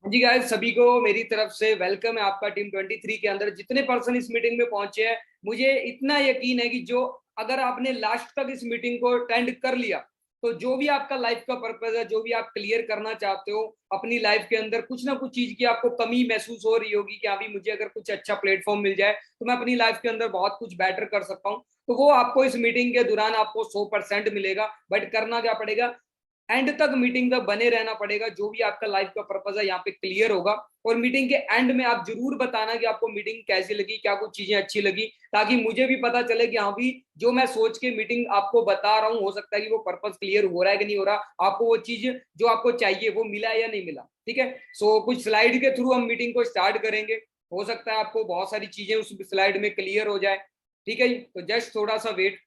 हाँ जी गाइस, सभी को मेरी तरफ से वेलकम है आपका टीम 23 के अंदर। जितने पर्सन इस मीटिंग में पहुंचे हैं, मुझे इतना यकीन है कि जो अगर आपने लास्ट तक इस मीटिंग को अटेंड कर लिया तो जो भी आपका लाइफ का पर्पस है, जो भी आप क्लियर करना चाहते हो अपनी लाइफ के अंदर, कुछ ना कुछ चीज की आपको कमी महसूस हो रही होगी कि अभी मुझे अगर कुछ अच्छा प्लेटफॉर्म मिल जाए तो मैं अपनी लाइफ के अंदर बहुत कुछ बेटर कर सकता हूँ, तो वो आपको इस मीटिंग के दौरान आपको 100% मिलेगा। बट करना क्या पड़ेगा, एंड तक मीटिंग तक बने रहना पड़ेगा। जो भी आपका लाइफ का पर्पस है यहाँ पे क्लियर होगा। और मीटिंग के एंड में आप जरूर बताना कि आपको मीटिंग कैसी लगी, क्या कुछ चीजें अच्छी लगी, ताकि मुझे भी पता चले कि हाँ भी जो मैं सोच के मीटिंग आपको बता रहा हूँ, हो सकता है कि वो पर्पस क्लियर हो रहा है कि नहीं हो रहा, आपको वो चीज जो आपको चाहिए वो मिला या नहीं मिला। ठीक है, सो कुछ स्लाइड के थ्रू हम मीटिंग को स्टार्ट करेंगे। हो सकता है आपको बहुत सारी चीजें उस स्लाइड में क्लियर हो जाए। ठीक है जी, तो जस्ट थोड़ा सा wait,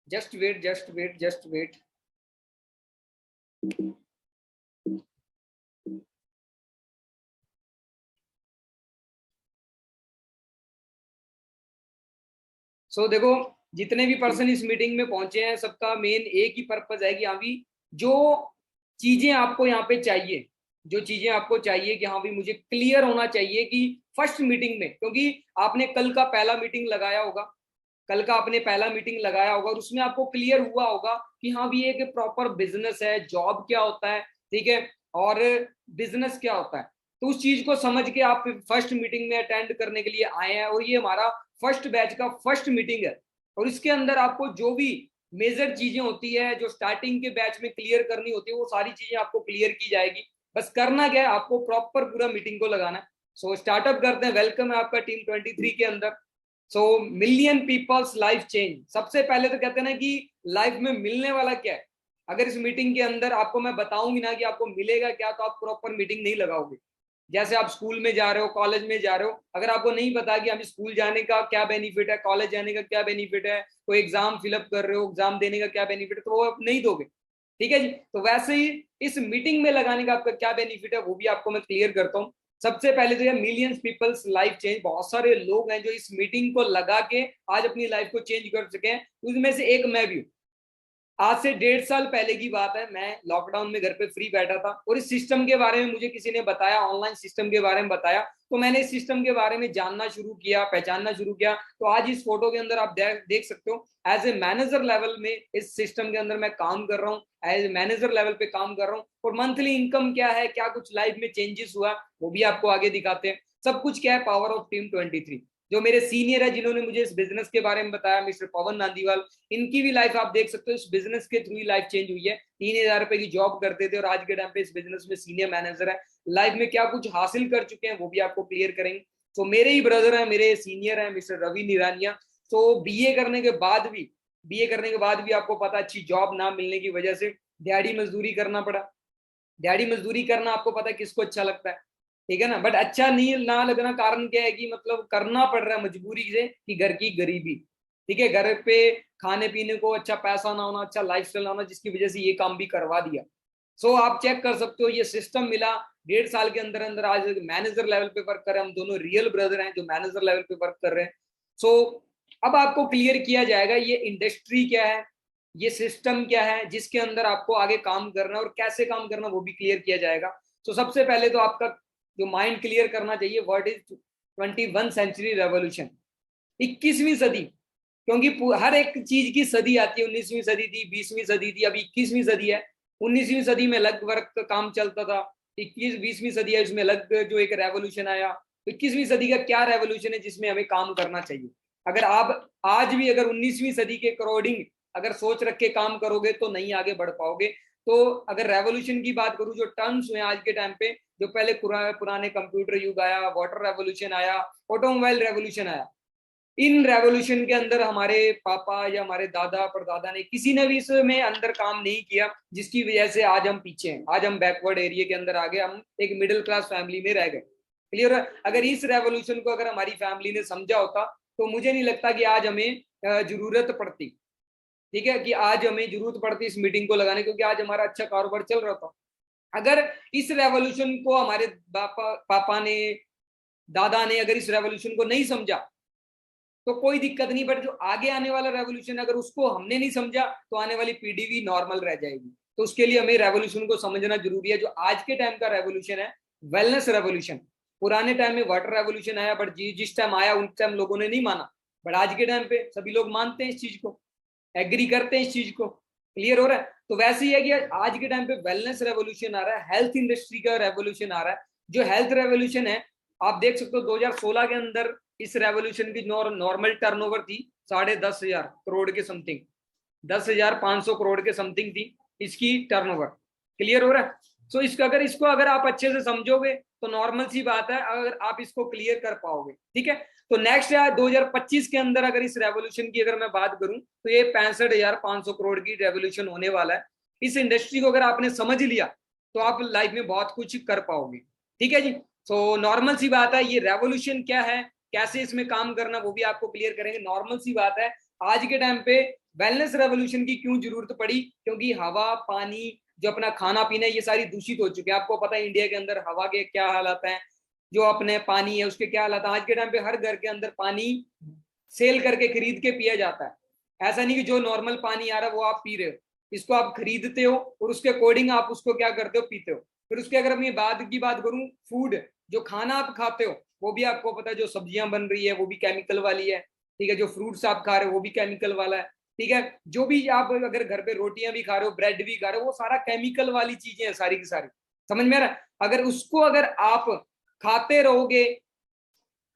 just wait, just wait, just wait. देखो, जितने भी पर्सन इस मीटिंग में पहुंचे हैं सबका मेन एक ही पर्पस है कि हाँ भी जो चीजें आपको यहाँ पे चाहिए, जो चीजें आपको चाहिए कि हाँ भी मुझे क्लियर होना चाहिए कि फर्स्ट मीटिंग में, क्योंकि आपने कल का पहला मीटिंग लगाया होगा, कल का आपने पहला मीटिंग लगाया होगा और उसमें आपको क्लियर हुआ होगा कि हाँ भी एक प्रॉपर बिजनेस है, जॉब क्या होता है, ठीक है, और बिजनेस क्या होता है। तो उस चीज को समझ के आप फर्स्ट मीटिंग में अटेंड करने के लिए आए हैं और ये हमारा फर्स्ट बैच का फर्स्ट मीटिंग है। और इसके अंदर आपको जो भी मेजर चीजें होती है जो स्टार्टिंग के बैच में क्लियर करनी होती है वो सारी चीजें आपको क्लियर की जाएगी। बस करना क्या है, आपको प्रॉपर पूरा मीटिंग को लगाना है। स्टार्टअप करते हैं। वेलकम है आपका टीम 23 के अंदर। Million people's life change. सबसे पहले तो कहते हैं ना कि लाइफ में मिलने वाला क्या है। अगर इस मीटिंग के अंदर आपको मैं बताऊंगी ना कि आपको मिलेगा क्या, तो आप प्रॉपर मीटिंग नहीं लगाओगे। जैसे आप स्कूल में जा रहे हो, कॉलेज में जा रहे हो, अगर आपको नहीं पता कि हम स्कूल जाने का क्या बेनिफिट है, कॉलेज जाने का क्या बेनिफिट है, कोई एग्जाम फिलअप कर रहे हो, एग्जाम देने का क्या बेनिफिट है, तो वो आप नहीं दोगे। ठीक है जी, तो वैसे ही इस मीटिंग में लगाने का आपका क्या बेनिफिट है वो भी आपको मैं क्लियर करता हूँ। सबसे पहले तो ये मिलियंस पीपल्स लाइफ चेंज, बहुत सारे लोग हैं जो इस मीटिंग को लगा के आज अपनी लाइफ को चेंज कर सके हैं, उसमें से एक मैं भी हूँ। आज से 1.5 साल पहले की बात है, मैं लॉकडाउन में घर पे फ्री बैठा था और इस सिस्टम के बारे में मुझे किसी ने बताया, ऑनलाइन सिस्टम के बारे में बताया, तो मैंने इस सिस्टम के बारे में जानना शुरू किया, पहचानना शुरू किया। तो आज इस फोटो के अंदर आप देख सकते हो, एज ए मैनेजर लेवल में इस सिस्टम के अंदर मैं काम कर रहा हूँ, एज ए मैनेजर लेवल पे काम कर रहा हूँ। और मंथली इनकम क्या है, क्या कुछ लाइफ में चेंजेस हुआ, वो भी आपको आगे दिखाते हैं। सब कुछ क्या है, पावर ऑफ टीम 23। जो मेरे सीनियर है जिन्होंने मुझे इस बिजनेस के बारे में बताया, मिस्टर पवन नांदीवाल, इनकी भी लाइफ आप देख सकते हो, इस बिजनेस के थ्रू ही लाइफ चेंज हुई है। 3,000 रुपए की जॉब करते थे और आज के टाइम पे इस बिजनेस में सीनियर मैनेजर है। लाइफ में क्या कुछ हासिल कर चुके हैं वो भी आपको क्लियर करेंगे। तो मेरे ही ब्रदर है, मेरे सीनियर है, मिस्टर रवि निरानिया। तो बीए करने के बाद भी आपको पता अच्छी जॉब ना मिलने की वजह से दिहाड़ी मजदूरी करना पड़ा। दिहाड़ी मजदूरी करना आपको पता है किसको अच्छा लगता है, ठीक है ना। बट अच्छा नहीं ना लगना कारण क्या है कि मतलब करना पड़ रहा है मजबूरी से, कि घर की गरीबी, ठीक है, घर पे खाने पीने को अच्छा पैसा ना होना, अच्छा लाइफस्टाइल ना होना, जिसकी वजह से ये काम भी करवा दिया। आप चेक कर सकते हो, ये सिस्टम मिला 1.5 साल के अंदर अंदर, आज मैनेजर लेवल पे वर्क कर रहे हैं। हम दोनों रियल ब्रदर हैं जो मैनेजर लेवल पे वर्क कर रहे हैं। सो अब आपको क्लियर किया जाएगा ये इंडस्ट्री क्या है, ये सिस्टम क्या है जिसके अंदर आपको आगे काम करना है और कैसे काम करना वो भी क्लियर किया जाएगा। सबसे पहले तो आपका जो माइंड क्लियर करना चाहिए, what is 21st century revolution, 21वीं सदी। क्योंकि हर एक चीज की सदी आती है, 19वीं सदी थी, 20वीं सदी थी, अभी 21वीं सदी है। 19वीं सदी में अलग वर्क का काम चलता था, 20वीं सदी है इसमें अलग जो एक रेवोल्यूशन आया। 21वीं सदी का क्या रेवोल्यूशन है जिसमें हमें काम करना चाहिए। अगर आप आज भी अगर 19वीं सदी के अकॉर्डिंग अगर सोच रख के काम करोगे तो नहीं आगे बढ़ पाओगे। तो अगर रेवोल्यूशन की बात करूं, जो टर्म्स हुए आज के टाइम पे, जो पहले पुराने कंप्यूटर युग आया, वाटर रेवोल्यूशन आया, ऑटोमोबाइल रेवोल्यूशन आया, इन रेवोल्यूशन के अंदर हमारे पापा या हमारे दादा परदादा ने किसी ने भी इसमें अंदर काम नहीं किया, जिसकी वजह से आज हम पीछे हैं, आज हम बैकवर्ड एरिया के अंदर आ गए, हम एक मिडिल क्लास फैमिली में रह गए। क्लियर है। अगर इस रेवोल्यूशन को अगर हमारी फैमिली ने समझा होता तो मुझे नहीं लगता कि आज हमें जरूरत पड़ती, ठीक है, कि आज हमें जरूरत पड़ती इस मीटिंग को लगाने, क्योंकि आज हमारा अच्छा कारोबार चल रहा था। अगर इस रेवोल्यूशन को हमारे पापा ने, दादा ने अगर इस रेवोल्यूशन को नहीं समझा तो कोई दिक्कत नहीं, बट जो आगे आने वाला रेवोल्यूशन अगर उसको हमने नहीं समझा तो आने वाली पीढ़ी भी नॉर्मल रह जाएगी। तो उसके लिए हमें रेवोल्यूशन को समझना जरूरी है। जो आज के टाइम का रेवोल्यूशन है, वेलनेस रेवोल्यूशन। पुराने टाइम में वाटर रेवोल्यूशन आया, बट जिस टाइम आया उस टाइम लोगों ने नहीं माना, बट आज के टाइम पे सभी लोग मानते हैं इस चीज को, एग्री करते हैं इस चीज को। क्लियर हो रहा है? तो वैसे ही है कि आज के टाइम पे वेलनेस रेवोल्यूशन आ रहा है, हेल्थ इंडस्ट्री का रेवोल्यूशन आ रहा है। जो हेल्थ रेवोल्यूशन है, आप देख सकते हो 2016 के अंदर इस रेवोल्यूशन की नॉर्मल टर्नओवर थी 10,500 करोड़ के समथिंग, 10,500 करोड़ के समथिंग थी इसकी टर्नओवर। क्लियर हो रहा है? सो इसको अगर आप अच्छे से समझोगे तो नॉर्मल सी बात है, अगर आप इसको क्लियर कर पाओगे। ठीक है, तो नेक्स्ट यार 2025 के अंदर अगर इस रेवोल्यूशन की अगर मैं बात करूं तो ये 65,500 करोड़ की रेवोल्यूशन होने वाला है। इस इंडस्ट्री को अगर आपने समझ लिया तो आप लाइफ में बहुत कुछ कर पाओगे। ठीक है जी। सो नॉर्मल सी बात है, ये रेवोल्यूशन क्या है, कैसे इसमें काम करना, वो भी आपको क्लियर करेंगे। नॉर्मल सी बात है, आज के टाइम पे वेलनेस रेवोल्यूशन की क्यों जरूरत पड़ी, क्योंकि हवा, पानी, जो अपना खाना पीना, ये सारी दूषित हो चुके हैं। आपको पता है इंडिया के अंदर हवा के क्या हालात हैं, जो अपने पानी है उसके क्या हालात है। आज के टाइम पे हर घर के अंदर पानी सेल करके खरीद के पिया जाता है। ऐसा नहीं कि जो नॉर्मल पानी आ रहा है वो आप पी रहे हो, इसको आप खरीदते हो और उसके अकॉर्डिंग आप उसको क्या करते हो, पीते हो। फिर उसके अगर मैं बाद की बात करूं, फूड, जो खाना आप खाते हो वो भी आपको पता है, जो सब्जियां बन रही है वो भी केमिकल वाली है। ठीक है, जो फ्रूट्स आप खा रहे हो वो भी केमिकल वाला है। ठीक है, जो भी आप अगर घर पे रोटियां भी खा रहे हो, ब्रेड भी खा रहे हो, वो सारा केमिकल वाली चीजें हैं सारी की सारी। समझ में आ रहा है? अगर उसको अगर आप खाते रहोगे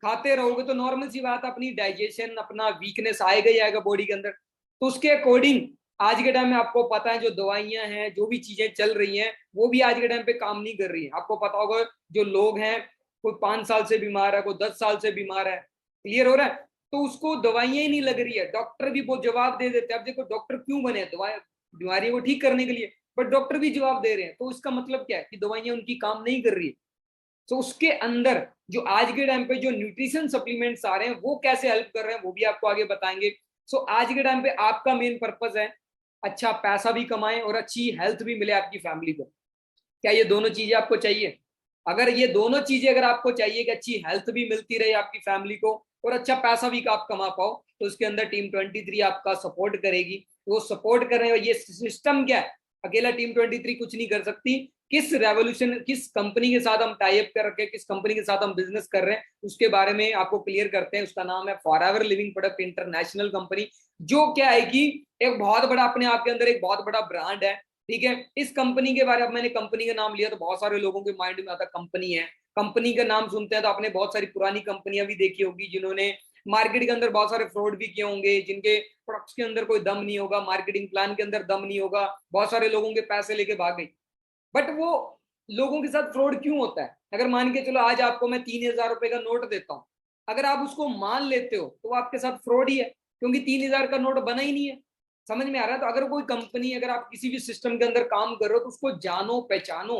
खाते रहोगे तो नॉर्मल सी बात, अपनी डाइजेशन, अपना वीकनेस आएगा ही आएगा बॉडी के अंदर। तो उसके अकॉर्डिंग आज के टाइम में आपको पता है जो दवाइयां हैं, जो भी चीजें चल रही हैं, वो भी आज के टाइम पे काम नहीं कर रही है। आपको पता होगा जो लोग हैं, कोई 5 साल से बीमार है, कोई 10 साल से बीमार है। क्लियर हो रहा है? तो उसको दवाइयां ही नहीं लग रही है, डॉक्टर भी बहुत जवाब दे देते हैं। अब देखो डॉक्टर क्यों बने, दवाई बीमारियों को ठीक करने के लिए, बट डॉक्टर भी जवाब दे रहे हैं। तो इसका मतलब क्या है कि दवाइयां उनकी काम नहीं कर रही है। तो उसके अंदर जो आज के टाइम पे जो न्यूट्रिशन सप्लीमेंट्स आ रहे हैं वो कैसे हेल्प कर रहे हैं वो भी आपको आगे बताएंगे। सो आज के टाइम पे आपका मेन पर्पस है अच्छा पैसा भी कमाएं और अच्छी हेल्थ भी मिले आपकी फैमिली को। क्या ये दोनों चीजें आपको चाहिए? अगर ये दोनों चीजें अगर आपको चाहिए कि अच्छी हेल्थ भी मिलती रहे आपकी फैमिली को और अच्छा पैसा भी आप कमा पाओ, तो उसके अंदर टीम 23 आपका सपोर्ट करेगी। वो सपोर्ट कर रहे हैं। ये सिस्टम क्या है, अकेला टीम 23 कुछ नहीं कर सकती। किस रेवोल्यूशन, किस कंपनी के साथ हम टाई अप कर रखे, किस कंपनी के साथ हम बिजनेस कर रहे हैं, उसके बारे में आपको क्लियर करते हैं। उसका नाम है forever living product international company. जो क्या है कि एक बहुत बड़ा, अपने आप के अंदर एक बहुत बड़ा ब्रांड है। ठीक है, इस कंपनी के बारे में, मैंने कंपनी का नाम लिया तो बहुत सारे लोगों के माइंड में आता कंपनी है। कंपनी का नाम सुनते हैं तो आपने बहुत सारी पुरानी कंपनियां भी देखी होगी जिन्होंने मार्केट के अंदर बहुत सारे फ्रॉड भी किए होंगे, जिनके प्रोडक्ट्स के अंदर कोई दम नहीं होगा, मार्केटिंग प्लान के अंदर दम नहीं होगा, बहुत सारे लोगों के पैसे लेके भाग गई। बट वो लोगों के साथ फ्रॉड क्यों होता है? अगर मान के चलो आज आपको मैं 3,000 रुपए का नोट देता हूं, अगर आप उसको मान लेते हो तो वो आपके साथ फ्रॉड ही है, क्योंकि 3,000 का नोट बना ही नहीं है। समझ में आ रहा है? तो अगर कोई कंपनी, अगर आप किसी भी सिस्टम के अंदर काम कर रहे हो तो उसको जानो पहचानो।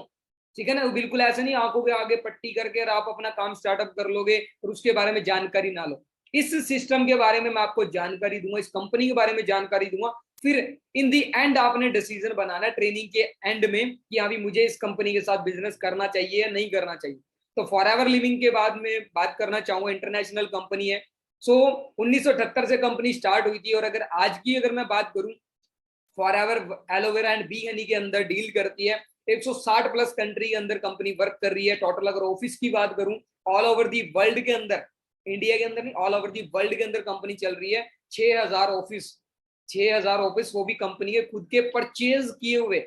ठीक है ना? बिल्कुल ऐसे नहीं आंखों के आगे पट्टी करके और आप अपना काम स्टार्टअप कर लोगे और उसके बारे में जानकारी ना लो। इस सिस्टम के बारे में मैं आपको जानकारी दूंगा, इस कंपनी के बारे में जानकारी दूंगा। फिर इन दी एंड आपने डिसीजन बनाना है ट्रेनिंग के एंड में कि हाँ भी मुझे इस कंपनी के साथ बिजनेस करना चाहिए या नहीं करना चाहिए। तो फॉरएवर लिविंग के बाद में बात करना चाहूंगा, इंटरनेशनल कंपनी है। सो 1978 से कंपनी स्टार्ट हुई थी और अगर आज की अगर मैं बात करूं, forever aloe vera and B Honey के अंदर डील करती है। 160 प्लस कंट्री के अंदर कंपनी वर्क कर रही है। टोटल अगर ऑफिस की बात करूं, ऑल ओवर दी वर्ल्ड के अंदर, इंडिया के अंदर नहीं, ऑल ओवर दी वर्ल्ड के अंदर कंपनी चल रही है। 6,000 ऑफिस, 6,000 ऑफिस, वो भी कंपनी के खुद के परचेज किए हुए,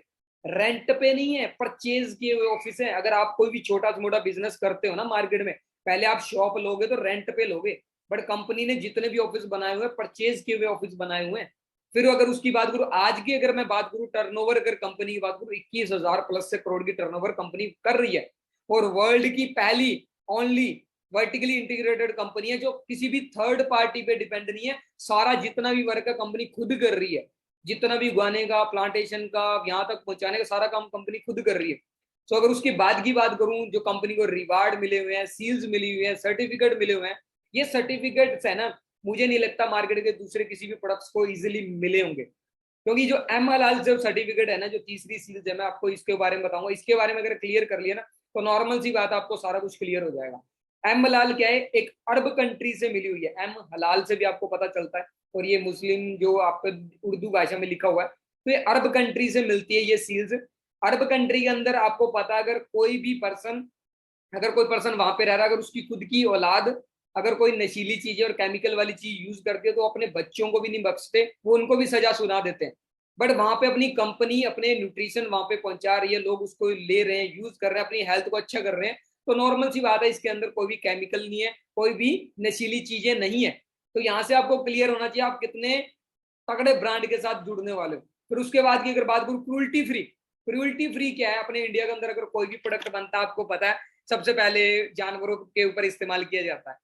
रेंट पे नहीं है, परचेज किए हुए ऑफिस है। अगर आप कोई भी छोटा से मोटा बिजनेस करते हो ना मार्केट में, पहले आप शॉप लोगे तो रेंट पे लोगे, बट कंपनी ने जितने भी ऑफिस बनाए हुए हैं परचेज किए हुए ऑफिस बनाए हुए हैं। फिर अगर उसकी बात करूं, आज की अगर मैं बात करूं टर्नओवर, अगर कंपनी की बात करूं, 21,000 प्लस से करोड़ की टर्नओवर कंपनी कर रही है और वर्ल्ड की पहली ओनली वर्टिकली इंटीग्रेटेड कंपनी है जो किसी भी थर्ड पार्टी पे डिपेंड नहीं है। सारा जितना भी वर्क है कंपनी खुद कर रही है, जितना भी उगाने का, प्लांटेशन का, यहाँ तक पहुंचाने का सारा काम कंपनी खुद कर रही है। तो अगर उसके बाद की बात करूं, जो कंपनी को रिवार्ड मिले हुए हैं, सील्स मिली हुई है, सर्टिफिकेट मिले हुए हैं, ये सर्टिफिकेट्स है ना, मुझे नहीं लगता मार्केट के दूसरे किसी भी प्रोडक्ट्स को इजीली मिले होंगे। क्योंकि जो MLL जब सर्टिफिकेट है ना, जो तीसरी सील्स है, मैं आपको इसके बारे में बताऊंगा। इसके बारे में अगर क्लियर कर लिया ना तो नॉर्मल सी बात, आपको सारा कुछ क्लियर हो जाएगा। एम हलाल क्या है, एक अरब कंट्री से मिली हुई है। एम हलाल से भी आपको पता चलता है, और ये मुस्लिम जो आपका उर्दू भाषा में लिखा हुआ है, तो ये अरब कंट्री से मिलती है ये सील्स। अरब कंट्री के अंदर आपको पता है, अगर कोई भी पर्सन, अगर कोई पर्सन वहां पे रह रहा है, अगर उसकी खुद की औलाद अगर कोई नशीली चीजें और केमिकल वाली चीज यूज करती है, तो अपने बच्चों को भी नहीं बख्शते, वो उनको भी सजा सुना देते हैं। बट वहां पे अपनी कंपनी अपने न्यूट्रिशन वहां पे पहुंचा रही है, लोग उसको ले रहे हैं, यूज कर रहे हैं, अपनी हेल्थ को अच्छा कर रहे हैं, तो नॉर्मल सी बात है, इसके अंदर कोई भी केमिकल नहीं है, कोई भी नशीली चीजें नहीं है। तो यहाँ से आपको क्लियर होना चाहिए आप कितने तगड़े ब्रांड के साथ जुड़ने वाले हो। फिर उसके बाद की अगर बात करूँ, क्रूल्टी फ्री। क्रूल्टी फ्री क्या है, अपने इंडिया के अंदर अगर कोई भी प्रोडक्ट बनता है, आपको पता है सबसे पहले जानवरों के ऊपर इस्तेमाल किया जाता है।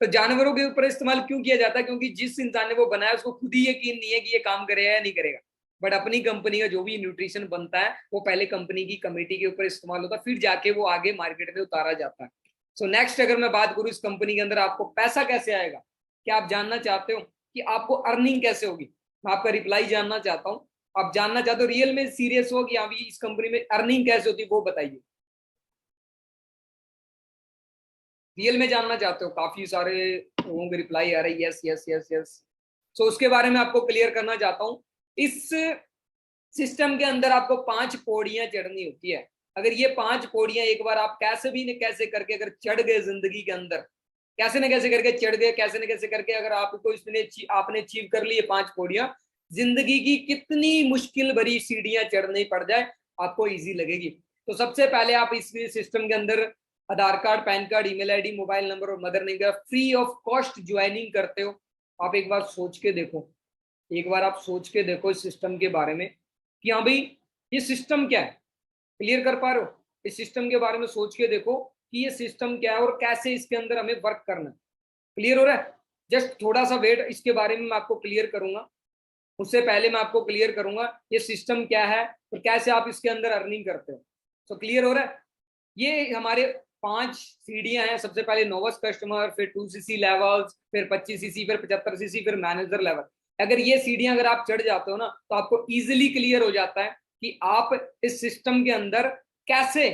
तो जानवरों के ऊपर इस्तेमाल क्यों किया जाता है, क्योंकि जिस इंसान ने वो बनाया उसको खुद ही यकीन नहीं है कि ये काम करेगा या नहीं करेगा। बट अपनी कंपनी का जो भी न्यूट्रिशन बनता है, वो पहले कंपनी की कमेटी के ऊपर इस्तेमाल होता है, फिर जाके वो आगे मार्केट में उतारा जाता है। सो नेक्स्ट अगर मैं बात करूँ इस कंपनी के अंदर आपको पैसा कैसे आएगा, क्या आप जानना चाहते हो कि आपको अर्निंग कैसे होगी? मैं आपका रिप्लाई जानना चाहता हूँ। आप जानना चाहते हो, रियल में सीरियस हो कि अभी इस कंपनी में अर्निंग कैसे होती है, वो बताइए। रियल में जानना चाहते हो? काफी सारे लोगों के रिप्लाई आ रहे हैं, यस यस यस यस। सो उसके बारे में आपको क्लियर करना चाहता हूँ। इस सिस्टम के अंदर आपको 5 पौड़ियां चढ़नी होती है। अगर ये 5 पौड़ियां एक बार आप कैसे भी न कैसे करके अगर चढ़ गए जिंदगी के अंदर, कैसे न कैसे करके चढ़ गए, कैसे न कैसे करके अगर आपको इसने आपने अचीव कर ली ये 5 पौड़ियां, जिंदगी की कितनी मुश्किल भरी सीढ़ियां चढ़नी पड़ जाए आपको इजी लगेगी। तो सबसे पहले आप इस सिस्टम के अंदर Aadhaar card, PAN card, email ID, mobile number और मदर नेम का फ्री ऑफ कॉस्ट ज्वाइनिंग करते हो। आप एक बार सोच के देखो, एक बार आप सोच के देखो इस सिस्टम के बारे में कि हाँ भाई ये सिस्टम क्या है। क्लियर कर पा रहे हो? इस सिस्टम के बारे में सोच के देखो कि ये सिस्टम क्या है और कैसे इसके अंदर हमें वर्क करना है। क्लियर हो रहा है? जस्ट थोड़ा सा वेट, इसके बारे में मैं आपको क्लियर करूंगा। उससे पहले मैं आपको क्लियर करूंगा ये सिस्टम क्या है और कैसे आप इसके अंदर अर्निंग करते हो। तो क्लियर हो रहा है? ये हमारे 5 सीढ़ियां हैं। सबसे पहले नोवस कस्टमर, फिर 2cc लेवल्स, फिर 25cc, फिर 75cc, फिर मैनेजर लेवल। अगर ये सीढ़ियां अगर आप चढ़ जाते हो ना, तो आपको इजीली क्लियर हो जाता है कि आप इस सिस्टम के अंदर कैसे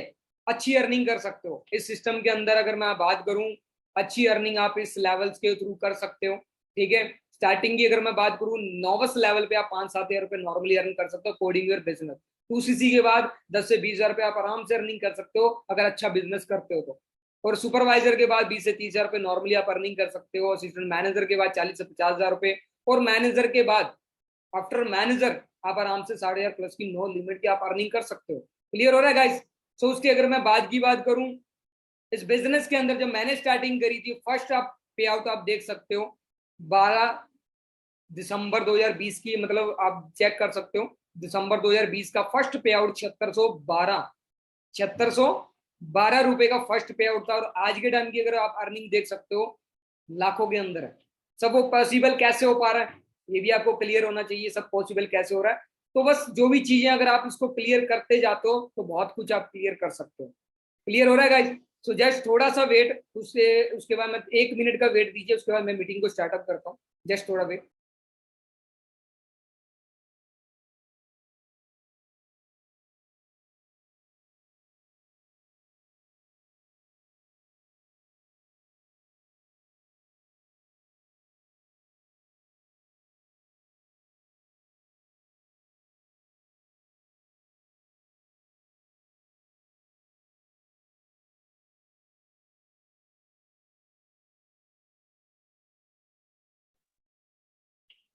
अच्छी अर्निंग कर सकते हो। इस सिस्टम के अंदर अगर मैं बात करूं, अच्छी अर्निंग आप इस लेवल्स के थ्रू कर सकते हो। ठीक है, स्टार्टिंग की अगर मैं बात करूं, नोवस लेवल पे आप 5-7 हजार रुपए नॉर्मली अर्न कर सकते हो कोडिंग और बिजनेस। 2cc के बाद 10 से 20 हजार रुपए आप आराम से अर्निंग कर सकते हो अगर अच्छा बिजनेस करते हो तो। और सुपरवाइजर के बाद 20 से 30 हजार रुपए नॉर्मली आप अर्निंग कर सकते हो। असिस्टेंट मैनेजर के बाद 40 से 50 हजार रुपए। और मैनेजर के बाद, आफ्टर मैनेजर, आप आराम से 60 हजार प्लस की नो लिमिट की आप अर्निंग कर सकते हो। क्लियर हो रहा है गाइस? सो उसकी अगर मैं बात की बात करूं, इस बिजनेस के अंदर जब मैंने स्टार्टिंग करी थी, फर्स्ट आप पे आउट आप देख सकते हो 12 दिसंबर 2020 की, मतलब आप चेक कर सकते हो, दिसंबर 2020 का फर्स्ट पे आउट 7612 रुपए का फर्स्ट पे आउट था। और आज के टाइम की अगर आप अर्निंग देख सकते हो, लाखों के अंदर है। सब वो पॉसिबल कैसे हो पा रहा है, ये भी आपको क्लियर होना चाहिए, सब पॉसिबल कैसे हो रहा है। तो बस जो भी चीजें अगर आप इसको क्लियर करते जाते हो, तो बहुत कुछ आप क्लियर कर सकते हो। क्लियर हो रहा है गाइस? सो जस्ट थोड़ा सा वेट, उससे उसके बाद मैं 1 मिनट का वेट दीजिए, उसके बाद मैं मीटिंग को स्टार्टअप करता हूँ। जस्ट थोड़ा वेट।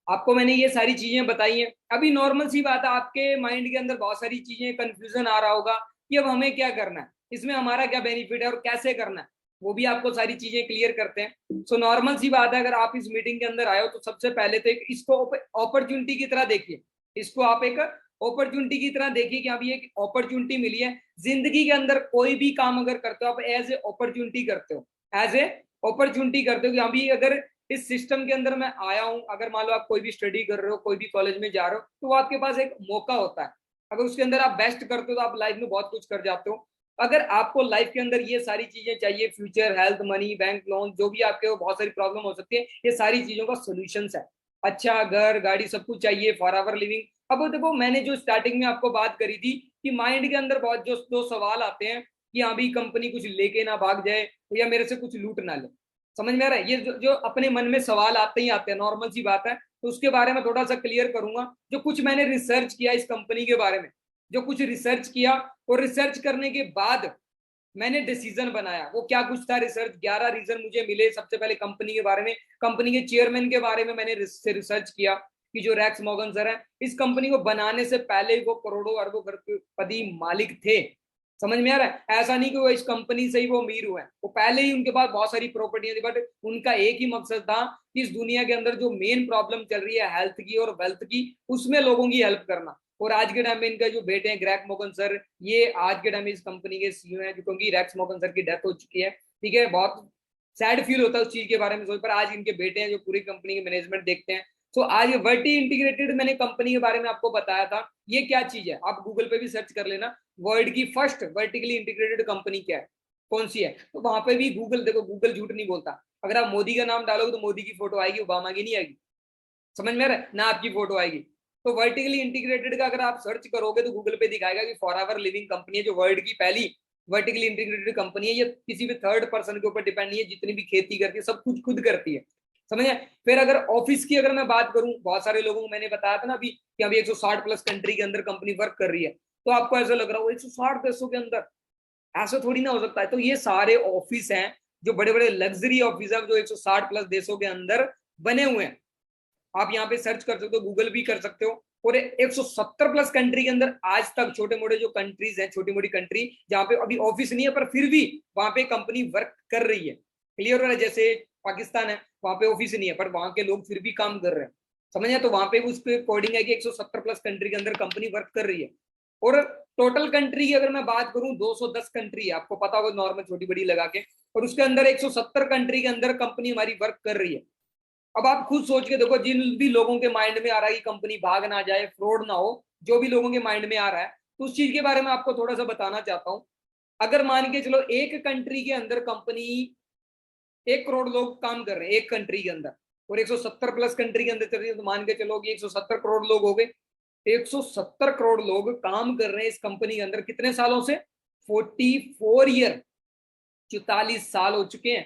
आपको मैंने ये सारी चीजें बताई हैं। अभी नॉर्मल सी बात है, आपके माइंड के अंदर बहुत सारी चीजें कंफ्यूजन आ रहा होगा कि अब हमें क्या करना है, इसमें हमारा क्या बेनिफिट है और कैसे करना है। वो भी आपको सारी चीजें क्लियर करते हैं। सो नॉर्मल सी बात है, अगर आप इस मीटिंग के अंदर आए हो, तो सबसे पहले तो एक इसको अपॉर्चुनिटी की तरह देखिए। इसको आप एक अपॉर्चुनिटी की तरह देखिए कि अभी एक अपॉर्चुनिटी मिली है जिंदगी के अंदर। कोई भी काम अगर करते हो आप एज ए अपॉर्चुनिटी करते हो, एज ए अपॉर्चुनिटी करते हो कि अभी अगर इस सिस्टम के अंदर मैं आया हूं, अगर मान लो आप कोई भी स्टडी कर रहे हो, कोई भी कॉलेज में जा रहे हो, तो वो आपके पास एक मौका होता है। अगर उसके अंदर आप बेस्ट करते हो तो आप लाइफ में बहुत कुछ कर जाते हो। अगर आपको लाइफ के अंदर ये सारी चीजें चाहिए, future, health, money, bank loan, जो भी आपके हो, बहुत सारी प्रॉब्लम हो सकती है, ये सारी चीजों का सोल्यूशन है। अच्छा घर गाड़ी सब कुछ चाहिए फॉर एवर लिविंग। अब देखो, मैंने जो स्टार्टिंग में आपको बात करी थी कि माइंड के अंदर बहुत जो दो सवाल आते हैं कि हाँ भी कंपनी कुछ लेके ना भाग जाए या मेरे से कुछ लूट ना ले। समझ में आ रहा है? ये जो अपने मन में सवाल आते ही आते हैं, नॉर्मल सी बात है। तो उसके बारे में थोड़ा सा क्लियर करूंगा। जो कुछ मैंने रिसर्च किया इस कंपनी के बारे में, जो कुछ रिसर्च किया, और रिसर्च करने के बाद मैंने डिसीजन बनाया। वो क्या कुछ था रिसर्च, 11 रीजन मुझे मिले। सबसे पहले कंपनी के बारे में, कंपनी के चेयरमैन के बारे में मैंने रिसर्च किया कि जो रैक्स मॉर्गन सर है, इस कंपनी को बनाने से पहले वो करोड़ों अरबों करोड़पति मालिक थे। समझ में आ रहा है? ऐसा नहीं कि वो इस कंपनी से ही वो अमीर हुए, वो पहले ही उनके पास बहुत सारी प्रॉपर्टियां थी, बट उनका एक ही मकसद था कि इस दुनिया के अंदर जो मेन प्रॉब्लम चल रही है हेल्थ की और वेल्थ की, उसमें लोगों की हेल्प करना। और आज के टाइम में इनका जो बेटे हैं ग्रेग मोगन सर, ये आज के टाइम में इस कंपनी के सीईओ हैं, क्योंकि रैक्स मोगन सर की डेथ हो चुकी है। ठीक है, बहुत सैड फील होता है उस चीज के बारे में सोच, पर आज इनके बेटे हैं जो पूरी कंपनी के मैनेजमेंट देखते हैं। तो आज ये वर्टी इंटीग्रेटेड मैंने कंपनी के बारे में आपको बताया था। ये क्या चीज है, आप गूगल पे भी सर्च कर लेना, वर्ल्ड की फर्स्ट वर्टिकली इंटीग्रेटेड कंपनी क्या है, कौन सी है। तो वहां पे भी गूगल, देखो गूगल झूठ नहीं बोलता। अगर आप मोदी का नाम डालोगे तो मोदी की फोटो आएगी, ओबामा की नहीं आएगी। समझ में आ रहा है ना? आपकी फोटो आएगी। तो वर्टिकली इंटीग्रेटेड का अगर आप सर्च करोगे तो गूगल पे दिखाएगा कि फॉरएवर लिविंग कंपनी है, जो वर्ल्ड की पहली वर्टिकली इंटीग्रेटेड कंपनी है। ये किसी भी थर्ड पर्सन के ऊपर डिपेंड नहीं है, जितनी भी खेती करती है सब कुछ खुद करती है। समझे? फिर अगर ऑफिस की अगर मैं बात करूं, बहुत सारे लोगों को मैंने बताया था ना अभी कि अभी 160 प्लस कंट्री के अंदर कंपनी वर्क कर रही है। तो आपको ऐसा लग रहा हो 160 देशों के अंदर, ऐसा थोड़ी ना हो सकता है। तो ये सारे ऑफिस हैं जो बड़े बड़े लग्जरी ऑफिस है, जो 160 प्लस देशों के अंदर बने हुए हैं। आप यहाँ पे सर्च कर सकते हो, गूगल भी कर सकते हो। और 170 प्लस कंट्री के अंदर आज तक छोटे मोटे जो कंट्रीज हैं, छोटी मोटी कंट्री जहाँ पे अभी ऑफिस नहीं है पर फिर भी वहां पे कंपनी वर्क कर रही है। क्लियर हो रहा है? जैसे पाकिस्तान है, वहां पे ऑफिस नहीं है पर वहां के लोग फिर भी काम कर रहे हैं। समझे? तो वहां पे उसके अकॉर्डिंग है कि 170 प्लस कंट्री के अंदर कंपनी वर्क कर रही है। और टोटल कंट्री की अगर मैं बात करूं, 210 कंट्री है, आपको पता होगा नॉर्मल छोटी बड़ी लगा के, और उसके अंदर 170 कंट्री के अंदर कंपनी हमारी वर्क कर रही है। अब आप खुद सोच के देखो, जिन भी लोगों के माइंड में आ रहा है कि कंपनी भाग ना जाए, फ्रॉड ना हो, जो भी लोगों के माइंड में आ रहा है, तो उस चीज के बारे में आपको थोड़ा सा बताना चाहता हूं। अगर मान के चलो एक कंट्री के अंदर कंपनी 1 करोड़ लोग काम कर रहे हैं एक कंट्री के अंदर, और 170 प्लस कंट्री के अंदर चल रही है, तो मान के चलो कि 170 करोड़ लोग हो गए। 170 करोड़ लोग काम कर रहे हैं इस कंपनी के अंदर कितने सालों से? 44 ईयर, 44 साल हो चुके हैं।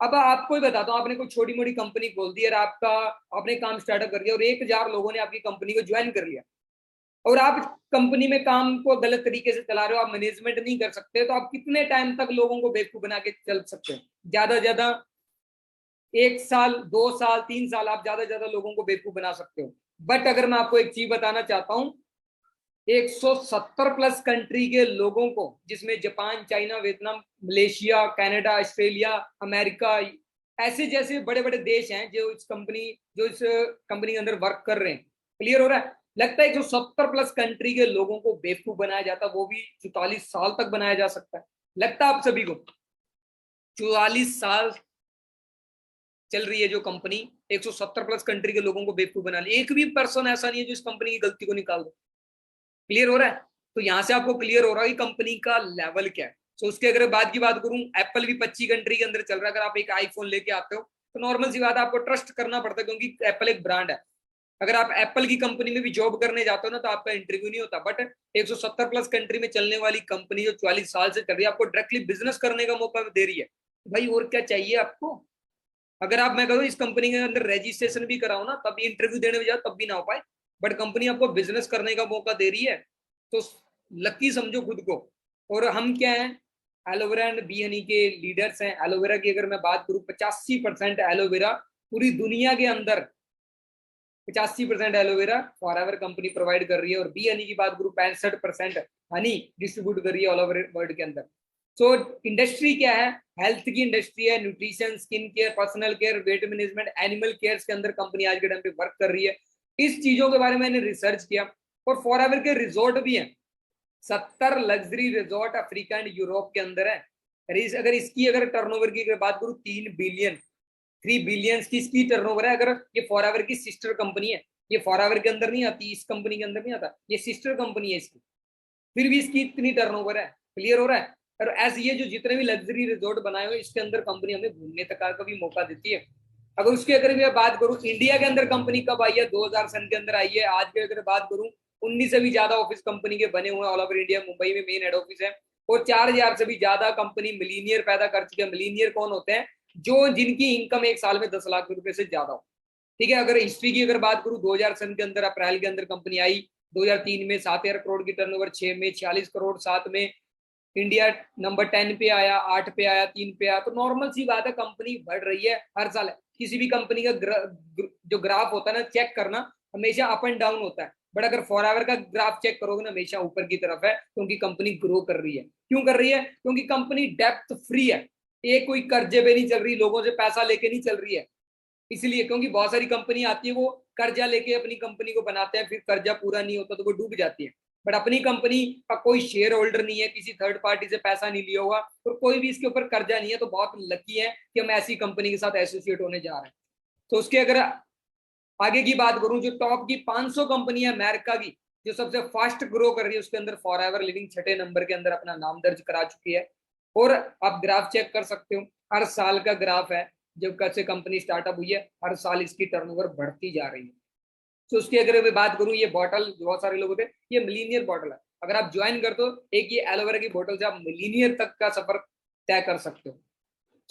अब आपको ही बताता हूँ, आपने कोई छोटी मोटी कंपनी खोल दी और आपका आपने काम स्टार्टअप कर दिया और 1000 लोगों ने आपकी कंपनी को ज्वाइन कर लिया, और आप कंपनी में काम को गलत तरीके से चला रहे हो, आप मैनेजमेंट नहीं कर सकते, तो आप कितने टाइम तक लोगों को बेवकूफ बना के चल सकते हो? ज्यादा ज्यादा 1 साल, 2 साल, 3 साल आप ज्यादा ज्यादा लोगों को बेवकूफ बना सकते हो। बट अगर मैं आपको एक चीज बताना चाहता हूँ, 170 प्लस कंट्री के लोगों को, जिसमें Japan, China, Vietnam, Malaysia, Canada, Australia, America, ऐसे जैसे बड़े बड़े देश हैं जो इस कंपनी के अंदर वर्क कर रहे हैं। क्लियर हो रहा है? लगता है 170 प्लस कंट्री के लोगों को बेवकूफ बनाया जाता, वो भी 44 साल तक बनाया जा सकता है। लगता है आप सभी को 44 साल चल रही है जो कंपनी, 170 प्लस कंट्री के लोगों को बेवकूफ बना ली, एक भी पर्सन ऐसा नहीं है जो इस कंपनी की गलती को निकाल दे। क्लियर हो रहा है? तो यहां से आपको क्लियर हो रहा है कि कंपनी का लेवल क्या है। तो उसके अगर बात की बात करूं, एप्पल भी 25 कंट्री के अंदर चल रहा है। अगर आप एक आईफोन लेके आते हो तो नॉर्मल सी बात है, आपको ट्रस्ट करना पड़ता है, क्योंकि एप्पल एक ब्रांड है। अगर आप एप्पल की कंपनी में भी जॉब करने जाते हो ना, तो आपका इंटरव्यू नहीं होता। बट 170 प्लस कंट्री में चलने वाली कंपनी जो 44 साल से चल रही है, आपको डायरेक्टली बिजनेस करने का मौका दे रही है। भाई और क्या चाहिए आपको? अगर आप, मैं कहूँ, इस कंपनी के अंदर रजिस्ट्रेशन भी कराओ ना, तब इंटरव्यू देने में जाओ तब भी ना हो पाए, बट कंपनी आपको बिजनेस करने का मौका दे रही है, तो लकी समझो खुद को। और हम क्या है, एलोवेरा एंड बी हनी के लीडर्स हैं। एलोवेरा की अगर मैं बात करूं, 85% एलोवेरा पूरी दुनिया के अंदर, 85% एलोवेरा फॉरएवर कंपनी प्रोवाइड कर रही है। और बी हनी की बात करूं, 65% हनी डिस्ट्रीब्यूट कर रही है ऑल ओवर वर्ल्ड के अंदर। सो इंडस्ट्री क्या है? हेल्थ की इंडस्ट्री है, nutrition, skin care, personal care, weight management, animal care के अंदर कंपनी आज के टाइम पे वर्क कर रही है। इस चीजों के बारे में मैंने रिसर्च किया। और फॉरएवर के रिजॉर्ट भी हैं, 70 luxury resort Africa and Europe के अंदर है। अगर इसकी अगर टर्नओवर की अगर बात करूं, 3 बिलियन, 3 बिलियन की इसकी टर्नओवर है। अगर ये फॉरएवर की सिस्टर कंपनी है, ये फॉरएवर के अंदर नहीं आती, इस कंपनी के अंदर नहीं आता, ये सिस्टर कंपनी है इसकी, फिर भी इसकी इतनी टर्नओवर है। क्लियर हो रहा है? और ऐसे ये जो जितने भी लग्जरी रिजॉर्ट बनाए हुए, इसके अंदर कंपनी हमें घूमने तक का भी मौका देती है। अगर उसकी अगर मैं बात करूं, इंडिया के अंदर कंपनी कब आई है? 2000 सन के अंदर आई है। आज की अगर बात करूं, 19 से भी ज्यादा ऑफिस कंपनी के बने हुए हैं ऑल ओवर इंडिया। मुंबई में मेन हेड ऑफिस है, और 4,000 से भी ज्यादा कंपनी मिलीनियर पैदा कर चुके हैं। मिलीनियर कौन होते हैं? जो जिनकी इनकम एक साल में 10 लाख रुपए से ज्यादा हो। ठीक है, अगर हिस्ट्री की अगर बात करूं, 2000 सन के अंदर अप्रैल के अंदर कंपनी आई, 2003 में 7,000 करोड़ की टर्नओवर, 6 में 46 करोड़, 7 में इंडिया नंबर 10 पे आया, 8 पे आया, 3 पे आया। तो नॉर्मल सी बात है, कंपनी बढ़ रही है हर साल। किसी भी कंपनी का जो ग्राफ होता है ना, चेक करना, हमेशा अप एंड डाउन होता है। बट अगर फॉरएवर का ग्राफ चेक करोगे ना, हमेशा ऊपर की तरफ है, क्योंकि कंपनी ग्रो कर रही है। क्यों कर रही है? क्योंकि कंपनी डेप्थ फ्री है, ये कोई कर्जे पे नहीं चल रही, लोगों से पैसा लेके नहीं चल रही है। इसलिए क्योंकि बहुत सारी कंपनी आती है, वो कर्जा लेके अपनी कंपनी को बनाते हैं, फिर कर्जा पूरा नहीं होता तो वो डूब जाती है। बट अपनी कंपनी का कोई शेयर होल्डर नहीं है, किसी थर्ड पार्टी से पैसा नहीं लिया होगा, और कोई भी इसके ऊपर कर्जा नहीं है। तो बहुत लकी है कि हम ऐसी कंपनी के साथ एसोसिएट होने जा रहे हैं। तो उसके अगर आगे की बात करूं, जो टॉप की 500 कंपनी है अमेरिका की, जो सबसे फास्ट ग्रो कर रही है, उसके अंदर फॉरएवर लिविंग छठे नंबर के अंदर अपना नाम दर्ज करा चुकी है। और आप ग्राफ चेक कर सकते हो, हर साल का ग्राफ है, जब कब से कंपनी स्टार्टअप हुई है, हर साल इसकी टर्नओवर बढ़ती जा रही है। तो उसकी अगर मैं बात करूं, ये बॉटल जो बहुत सारे लोग होते हैं, ये मिलीनियर बॉटल है। अगर आप ज्वाइन कर दो एक ये एलोवेरा की बोतल से, आप मिलीनियर तक का सफर तय कर सकते हो।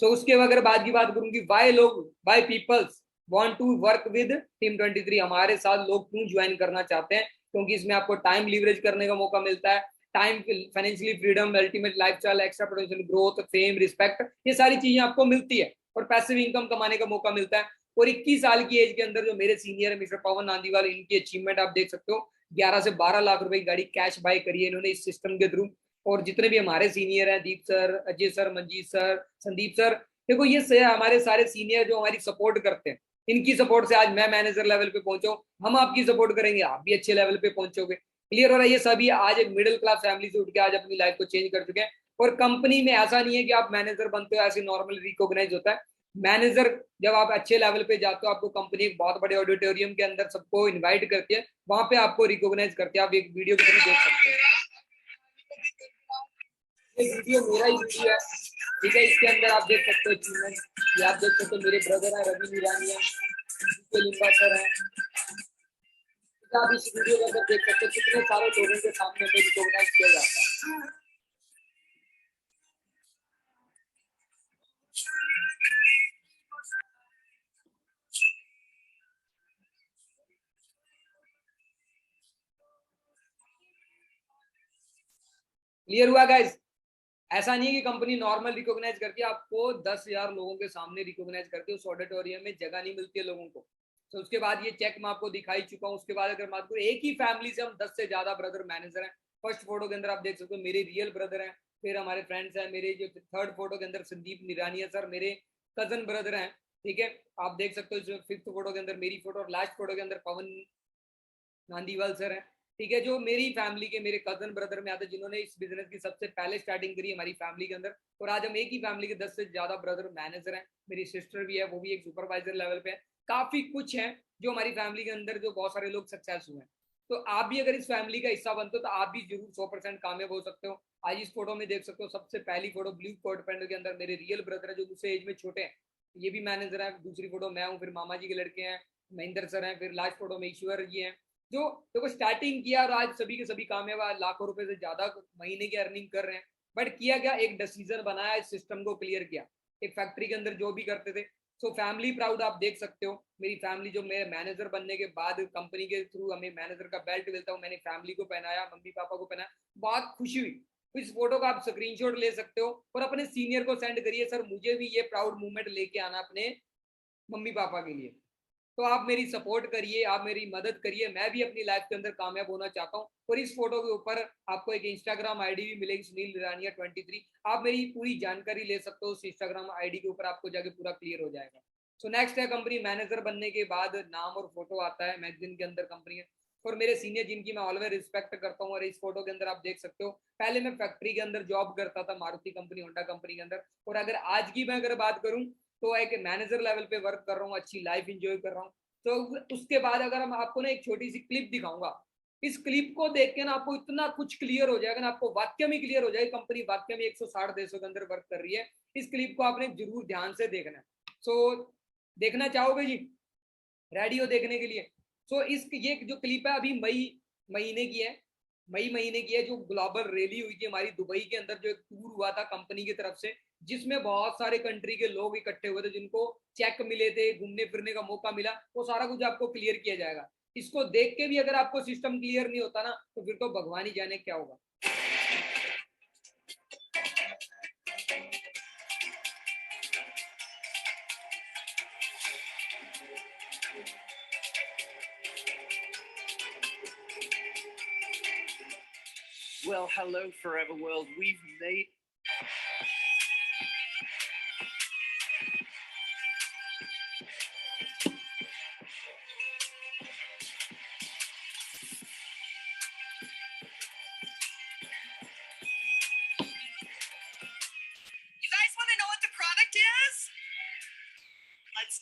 तो उसके अगर बाद की बात करूंगी, why people's want to work with team 23, हमारे साथ लोग क्यों ज्वाइन करना चाहते हैं? क्योंकि इसमें आपको टाइम लीवरेज करने का मौका मिलता है, time, financially freedom, ultimate lifestyle, extra potential growth, fame, respect, ये सारी चीजें आपको मिलती है, और पैसिव इनकम कमाने का मौका मिलता है। और 21 साल की एज के अंदर जो मेरे सीनियर है मिस्टर पवन नांदीवाल, इनकी अचीवमेंट आप देख सकते हो, 11 से 12 लाख रुपए की गाड़ी कैश बाय करी है इन्होंने इस सिस्टम के थ्रू। और जितने भी हमारे सीनियर हैं, Deep sir, Ajay sir, Manjeet sir, Sandeep sir, देखो ये से हमारे सारे सीनियर जो हमारी सपोर्ट करते हैं, इनकी सपोर्ट से आज मैं मैनेजर लेवल पे पहुंचा। हम आपकी सपोर्ट करेंगे, आप भी अच्छे लेवल पे पहुंचोगे। क्लियर हो रहा है? ये सभी आज एक मिडिल क्लास फैमिली से उठ के आज अपनी लाइफ को चेंज कर चुके हैं। और कंपनी में ऐसा नहीं है कि आप मैनेजर बनते हो ऐसे नॉर्मल रिकॉग्नाइज होता है। मैनेजर जब आप अच्छे लेवल पे जाते हो, आपको कंपनी एक बहुत बड़े ऑडिटोरियम के अंदर सबको इन्वाइट करती है, वहां पे आपको रिकॉग्नाइज करते हैं। आप एक वीडियो की तरह देख सकते हैं, ये वीडियो मेरा ही वीडियो है। ठीक है, इसके अंदर आप देख सकते हो अचीवमेंट, ये आप देख सकते हो मेरे ब्रदर है रवि निरानिया, लिम्बा सर है। आप इस वीडियो के अंदर देख सकते हो कितने सारे लोगों के सामने में रिकॉग्नाइज किया जाता है। क्लियर हुआ गाइस? ऐसा नहीं है कि कंपनी नॉर्मल रिकॉग्नाइज करती है, आपको 10,000 लोगों के सामने रिकॉग्नाइज करती है, उस ऑडिटोरियम में जगह नहीं मिलती है लोगों को। तो उसके बाद ये चेक मैं आपको दिखाई चुका हूँ। उसके बाद अगर बात करूँ, एक ही फैमिली से हम 10 से ज्यादा ब्रदर मैनेजर हैं। फर्स्ट फोटो के अंदर आप देख सकते हो मेरे रियल ब्रदर हैं, फिर हमारे फ्रेंड्स हैं मेरे, जो थर्ड फोटो के अंदर संदीप निरानिया सर मेरे कजन ब्रदर हैं। ठीक है, आप देख सकते हो फिफ्थ फोटो के अंदर मेरी फोटो, और लास्ट फोटो के अंदर पवन नांदीवाल सर हैं। ठीक है, जो मेरी फैमिली के मेरे कजन ब्रदर में आते हैं, जिन्होंने इस बिजनेस की सबसे पहले स्टार्टिंग करी हमारी फैमिली के अंदर। और आज हम एक ही फैमिली के 10 से ज्यादा ब्रदर मैनेजर हैं। मेरी सिस्टर भी है, वो भी एक सुपरवाइजर लेवल पे है। काफी कुछ है जो हमारी फैमिली के अंदर, जो बहुत सारे लोग सक्सेस हुए हैं। तो आप भी अगर इस फैमिली का हिस्सा बनते हो, तो आप भी जरूर 100% कामयाब हो सकते हो। आज इस फोटो में देख सकते हो, सबसे पहली फोटो ब्लू कोट पैंट के अंदर मेरे रियल ब्रदर है, जो मुझसे एज में छोटे हैं, ये भी मैनेजर है। दूसरी फोटो मैं हूँ, फिर मामा जी के लड़के हैं, महेंद्र सर हैं, फिर लास्ट फोटो में ईश्वर जी हैं। जो देखो स्टार्टिंग किया और आज सभी के सभी कामयाब, लाखों रुपए से ज्यादा महीने की अर्निंग कर रहे हैं। बट किया क्या, एक डिसीजन बनाया, इस सिस्टम को क्लियर किया। एक फैक्ट्री के अंदर जो भी करते थे, सो फैमिली प्राउड आप देख सकते हो। मेरी फैमिली, जो मेरे मैनेजर बनने के बाद कंपनी के थ्रू हमें मैनेजर का बेल्ट मिलता हूँ, मैंने फैमिली को पहनाया, मम्मी पापा को पहनाया, बहुत खुशी हुई। इस फोटो का आप स्क्रीनशॉट ले सकते हो और अपने सीनियर को सेंड करिए, सर मुझे भी ये प्राउड मूवमेंट लेके आना अपने मम्मी पापा के लिए। तो आप मेरी सपोर्ट करिए, आप मेरी मदद करिए, मैं भी अपनी लाइफ के अंदर कामयाब होना चाहता हूँ। और इस फोटो के ऊपर आपको एक इंस्टाग्राम आईडी भी मिलेगी, सुनील निरानिया 23। आप मेरी पूरी जानकारी ले सकते हो, उस इंस्टाग्राम आईडी के ऊपर आपको जाके पूरा क्लियर हो जाएगा। सो नेक्स्ट है, कंपनी मैनेजर बनने के बाद नाम और फोटो आता है मैगजीन के अंदर कंपनी है। और मेरे सीनियर जिनकी मैं ऑलवेज रिस्पेक्ट करता हूँ, और इस फोटो के अंदर आप देख सकते हो, पहले मैं फैक्ट्री के अंदर जॉब करता था, मारुति कंपनी, होंडा कंपनी के अंदर। और अगर आज की मैं अगर बात करूँ, तो एक मैनेजर लेवल पे वर्क कर रहा हूँ, अच्छी लाइफ इंजॉय कर रहा हूँ। तो उसके बाद अगर हम आपको ना एक छोटी सी क्लिप दिखाऊंगा, इस क्लिप को देख के ना आपको इतना कुछ क्लियर हो जाएगा ना, आपको वाक्य में क्लियर हो जाएगा कंपनी वाक्य में 160 देशों के अंदर वर्क कर रही है। इस क्लिप को आपने जरूर ध्यान से देखना है। सो देखना चाहोगे जी? रेडी हो देखने के लिए? सो इस ये जो क्लिप है अभी मई महीने की है, मई महीने की है, जो ग्लोबल रैली हुई थी हमारी दुबई के अंदर, जो एक टूर हुआ था कंपनी की तरफ से, जिसमें बहुत सारे कंट्री के लोग इकट्ठे हुए थे, जिनको चेक मिले थे, घूमने फिरने का मौका मिला, वो सारा कुछ आपको क्लियर किया जाएगा। इसको देख के भी अगर आपको सिस्टम क्लियर नहीं होता ना, तो फिर तो भगवान ही जाने क्या होगा। Well, hello, Forever World. We've made... You guys want to know what the product is? Let's...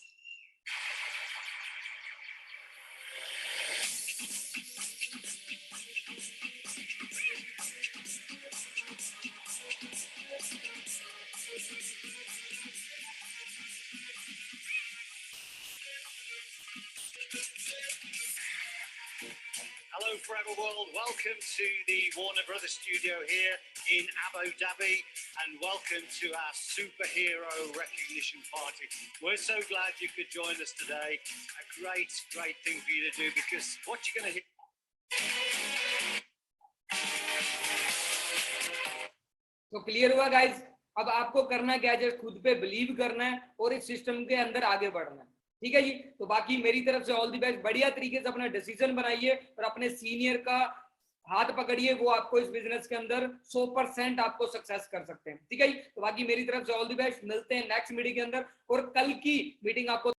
Hello, Forever World. Welcome to the Warner Brothers studio here in Abu Dhabi, and welcome to our superhero recognition party. We're so glad you could join us today. A great, great thing for you to do, because what you're going to hear... तो clear हुआ guys. अब आपको करना क्या है, just खुद पे believe करना है और इस सिस्टम के अंदर आगे बढ़ना है। ठीक है जी। तो बाकी मेरी तरफ से ऑल द बेस्ट, बढ़िया तरीके से अपना डिसीजन बनाइए और अपने सीनियर का हाथ पकड़िए, वो आपको इस बिजनेस के अंदर 100% आपको सक्सेस कर सकते हैं। ठीक है जी। तो बाकी मेरी तरफ से ऑल द बेस्ट, मिलते हैं नेक्स्ट मीटिंग के अंदर, और कल की मीटिंग आपको